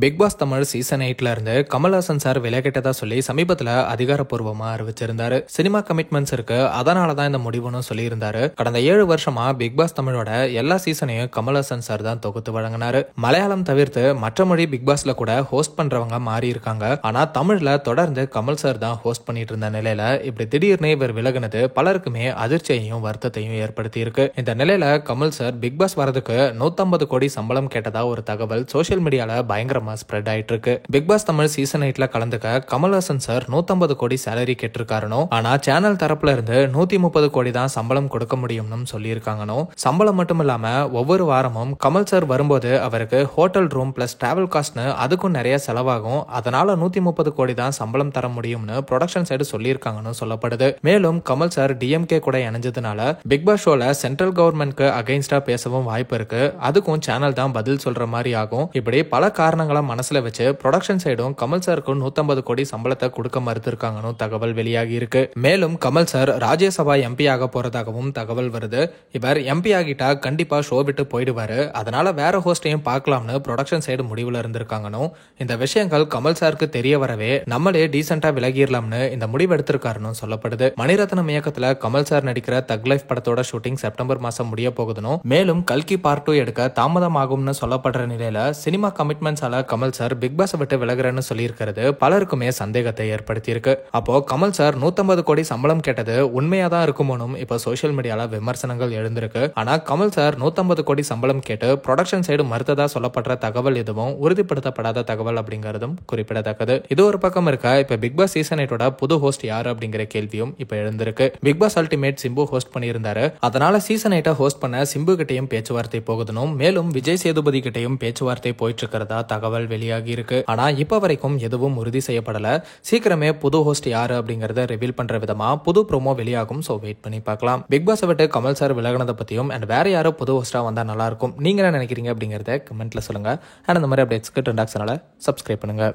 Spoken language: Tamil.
பிக் பாஸ் தமிழ் சீசன் 8ல இருந்து கமல்ஹாசன் சார் விலகிட்டதா சொல்லி சமீபத்துல அதிகாரப்பூர்வமா அறிவிச்சிருந்தாரு. சினிமா கமிட்மெண்ட்ஸ் இருக்கு, அதனாலதான் இந்த முடிவுன்னு சொல்லியிருந்தாரு. கடந்த 7 வருஷமா பிக் பாஸ் தமிழோட எல்லா சீசனையும் கமல்ஹாசன் சார் தான் தொகுத்து வழங்கினாரு. மலையாளம் தவிர்த்து மற்ற மொழி பிக் பாஸ்ல கூட ஹோஸ்ட் பண்றவங்க மாறி இருக்காங்க. ஆனா தமிழ்ல தொடர்ந்து கமல் சார் தான் ஹோஸ்ட் பண்ணிட்டு இருந்த நிலையில இப்படி திடீர்னு இவர் விலகினது பலருக்குமே அதிர்ச்சியையும் வருத்தத்தையும் ஏற்படுத்தி இருக்கு. இந்த நிலையில கமல் சார் பிக் பாஸ் வரதுக்கு 150 கோடி சம்பளம் கேட்டதா ஒரு தகவல் சோசியல் மீடியால பயங்கரமா ஸ்ப்ரெட் ஆயிட்டு இருக்கு. பிக் பாஸ் தமிழ் சீசன் 8ல கலந்துக்க கமல்ஹாசன் சார் 150 கோடி சேலரி கேட்டிருக்காருனோ, ஆனா சேனல் தரப்புல இருந்து 130 கோடி தான் சம்பளம் கொடுக்க முடியும்னு சொல்லியிருக்காங்கனோ. சம்பளம் மட்டும் இல்லாம ஒவ்வொரு வாரமும் கமல் சார் வரும்போது அவருக்கு ஹோட்டல் ரூம் பிளஸ் டிராவல் காஸ்ட்னு அதுக்கும் நிறைய செலவாகும். அதனால 130 கோடி தான் சம்பளம் தர முடியும்னு ப்ரொடக்ஷன் சைடு சொல்லியிருக்காங்கன்னு சொல்லப்படுது. மேலும் கமல் சார் டிஎம்கே கூட இணைஞ்சதுனால பிக் பாஸ் ஷோல சென்ட்ரல் கவர்மெண்ட்க்கு அகைன்ஸ்டா பேசவும் வாய்ப்பு இருக்கு. அதுக்கும் சேனல் தான் பதில் சொல்ற மாதிரி ஆகும். இப்படி பல காரணங்களை மனசுல வச்சு ப்ரொடக்ஷன் சைடும் கமல் சாருக்கு 150 கோடி சம்பளத்தை கொடுக்க மறுத்திருக்காங்கன்னு தகவல் வெளியாகி இருக்கு. மேலும் கமல் சார் ராஜ்யசபா எம்பி ஆக போறதாகவும் தகவல் வருது. இவர் எம்பி ஆகிட்டா கண்டிப்பா ஷோ விட்டு போயிடுவாரு, அதனால வேற ஹோஸ்டையும் பார்க்கலாம்னு ப்ரொடக்ஷன் சைடு முடிவுல இருந்திருக்காங்கன்னு. இந்த விஷயங்கள் கமல் சாருக்கு தெரிய வரவே நம்மளே டீசென்டா விலகிடலாம்னு இந்த முடிவு எடுத்திருக்காருன்னு சொல்லப்படுது. மணிரத்னம் இயக்கத்துல கமல் சார் நடிக்கிற தக் லைஃப் படத்தோட ஷூட்டிங் செப்டம்பர் மாசம் முடிய போகுதுன்னு, மேலும் கல்கி பார்ட் 2 எடுக்க தாமதமாகும்னு சொல்லப்படுற நிலையில சினிமா கமிட்மெண்ட்ஸால கமல் சார் பிக் பாஸ் விட்டு விலகுறேன்னு சொல்லியிருக்கிறது பலருக்குமே சந்தேகத்தை ஏற்படுத்தி இருக்கு. அப்போ கமல் சார் 150 கோடி சம்பளம் கேட்டது உண்மையா தான் இருக்குமோனும் இப்ப சோசியல் மீடியால விமர்சனங்கள் எழுந்திருக்கு. ஆனா கமல் சார் 150 கோடி சம்பளம் கேட்டு ப்ரொடக்ஷன் சைடு மறுத்ததா சொல்லப்படுற தகவல் எதுவும் உறுதிப்படுத்தப்படாத தகவல் அப்படிங்கறதும் குறிப்பிடத்தக்கது. இது ஒரு பக்கம் இருக்க, இப்ப பிக் பாஸ் சீசன் 8 புது ஹோஸ்ட் யாரு அப்படிங்கிற கேள்வியும் இப்ப எழுந்திருக்கு. Bigg Boss ultimate Simbu host பண்ணியிருந்தாரு. அதனால சீசன் 8 ஹோஸ்ட் பண்ண சிம்பு கிட்டையும் பேச்சுவார்த்தை போகுதுனும், மேலும் விஜய் சேதுபதி கிட்டையும் பேச்சுவார்த்தை போயிட்டு இருக்கிறதா தகவல் வெளியாகி இருக்கு. ஆனா இப்ப வரைக்கும் எதுவும் உறுதி செய்யப்படல. சீக்கிரமே புது ஹோஸ்ட் யாரு அப்படிங்கறத ரிவீல் பண்ற விதமா புது ப்ரோமோ வெளியாகும். சோ வெயிட் பண்ணி பார்க்கலாம். பிக் பாஸ் விட்டு கமல் சார் விலகினதை பத்தியும் அண்ட் வேற யாரோ புது ஹோஸ்டா வந்தா நல்லா இருக்கும், நீங்க என்ன நினைக்கிறீங்க அப்படிங்கறத கமெண்ட்ல சொல்லுங்க. அண்ட் இந்த மாதிரி அப்டேட்ஸ்க்கு ட்ரெண்டாக்ஸ்னால சப்ஸ்கிரைப் பண்ணுங்க.